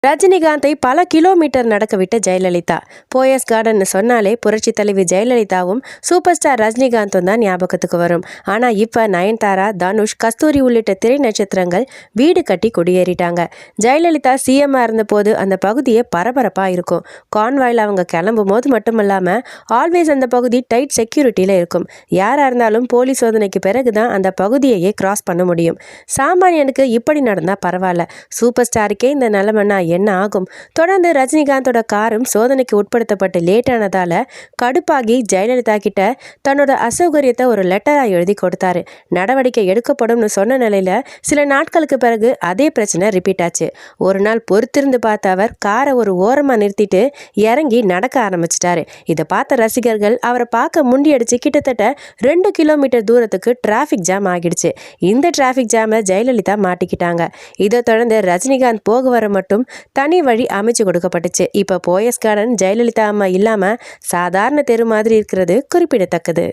ரஜினிகாந்தை பல கிலோமீட்டர் நடக்க விட்ட ஜெயலலிதா. போயஸ் கார்டன் சொன்னாலே புரட்சி தலைவி ஜெயலலிதாவும் சூப்பர் ஸ்டார் ரஜினிகாந்தும் தான் ஞாபகத்துக்கு வரும். ஆனா இப்ப நயன்தாரா, தனுஷ், கஸ்தூரி உள்ளிட்ட திரை நட்சத்திரங்கள் வீடு கட்டி குடியேறிட்டாங்க. ஜெயலலிதா சிஎம்ஆ இருந்த போது அந்த பகுதியே பரபரப்பா இருக்கும். கான்வாயில் அவங்க கிளம்பும் போது மட்டுமல்லாம ஆல்வேஸ் அந்த பகுதி டைட் செக்யூரிட்டியில இருக்கும். யாரா இருந்தாலும் போலீஸ் சோதனைக்கு பிறகுதான் அந்த பகுதியையே கிராஸ் பண்ண முடியும். சாமானியனுக்கு இப்படி நடந்தா பரவாயில்ல, சூப்பர் ஸ்டாருக்கே இந்த நிலைமைன்னா என்ன ஆகும்? தொடர்ந்து ரஜினிகாந்தோட காரும் சோதனைக்கு உட்படுத்தப்பட்டு லேட் ஆனதால கடுப்பாகி ஜெயலலிதா கிட்ட தன்னோட அசௌகரியத்தை ஒரு லெட்டரா எழுதி கொடுத்தாரு. நடவடிக்கை எடுக்கப்படும் சொன்ன நிலையில சில நாட்களுக்கு பிறகு அதே பிரச்சனை ரிப்பீட் ஆச்சு. ஒரு நாள் பொறுத்திருந்து பார்த்த அவர் காரை ஒரு ஓரமா நிறுத்திட்டு இறங்கி நடக்க ஆரம்பிச்சிட்டாரு. இதை பார்த்த ரசிகர்கள் அவரை பார்க்க முண்டியடிச்சு கிட்டத்தட்ட 2 கிலோமீட்டர் தூரத்துக்கு டிராபிக் ஜாம் ஆகிடுச்சு. இந்த டிராபிக் ஜாம்ல ஜெயலலிதா மாட்டிக்கிட்டாங்க. இதை தொடர்ந்து ரஜினிகாந்த் போக வர மட்டும் தனி வழி அமைச்சு கொடுக்கப்பட்டுச்சு. இப்ப போயஸ் கார்டன் ஜெயலலிதா அம்மா இல்லாம சாதாரண தெரு மாதிரி இருக்கிறது குறிப்பிடத்தக்கது.